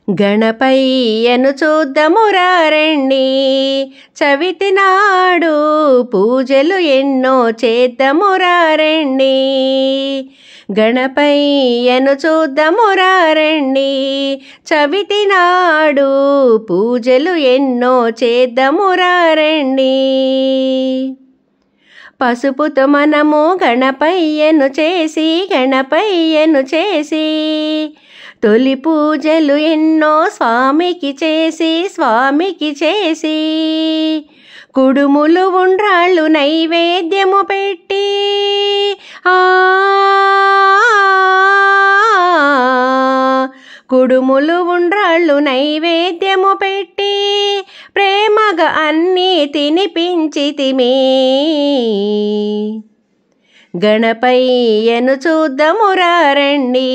గణపయ్యను చూద్దామురా రండి, చవితి నాడు పూజలు ఎన్నో చేద్దామురా రండి. గణపయ్యను చూద్దామురా రండి, చవితి నాడు పూజలు ఎన్నో చేద్దామురా రండి. పసుపుతో మనము గణపయ్యను చేసి తొలి పూజలు ఎన్నో స్వామికి చేసి కుడుములు ఉండ్రాళ్ళు నైవేద్యము పెట్టి కుడుములు ఉండ్రాళ్ళు నైవేద్యము పెట్టి ప్రేమగా అన్నీ తినిపించితిమి. గణపయ్యను చూద్దామురా రండి,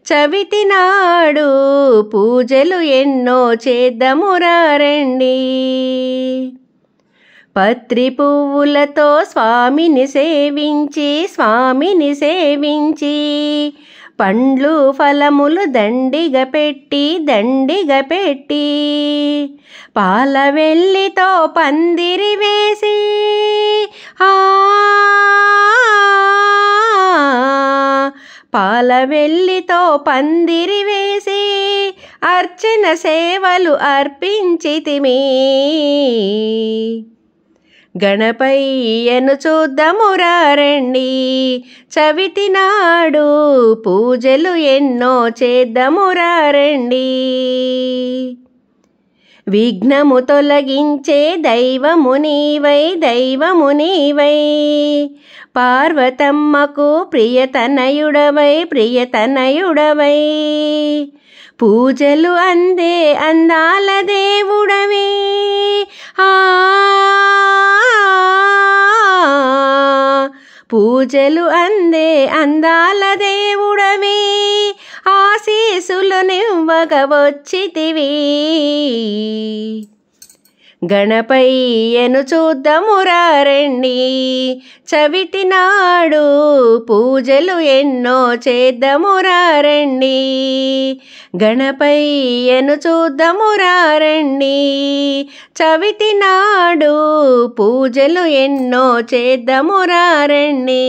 చవితి నాడు పూజలు ఎన్నో చేద్దామురా రండి. పత్రి పువ్వులతో స్వామిని సేవించి పండ్లు ఫలములు దండిగా పెట్టి పాల వెల్లితో పందిరి వేసి అర్చన సేవలు అర్పించితిమి. గణపయ్యను చూద్దామురా రండి, చవితి నాడు పూజలు ఎన్నో చేద్దామురా రండి. విఘ్నము తొలగించే దైవము నీవై పార్వతమ్మకు ప్రియతనయుడవై పూజలు అందే అందాల దేవుడవే. పూజలు అందే అందాల దేవుడవే, ఆశీసులు నివ్వగ వచ్చితివి. గణపయ్యను చూద్దామురా రండి, చవితి నాడు పూజలు ఎన్నో చేద్దామురా రండి. గణపయ్యను చూద్దామురా రండి, చవితి నాడు పూజలు ఎన్నో చేద్దామురా రండి.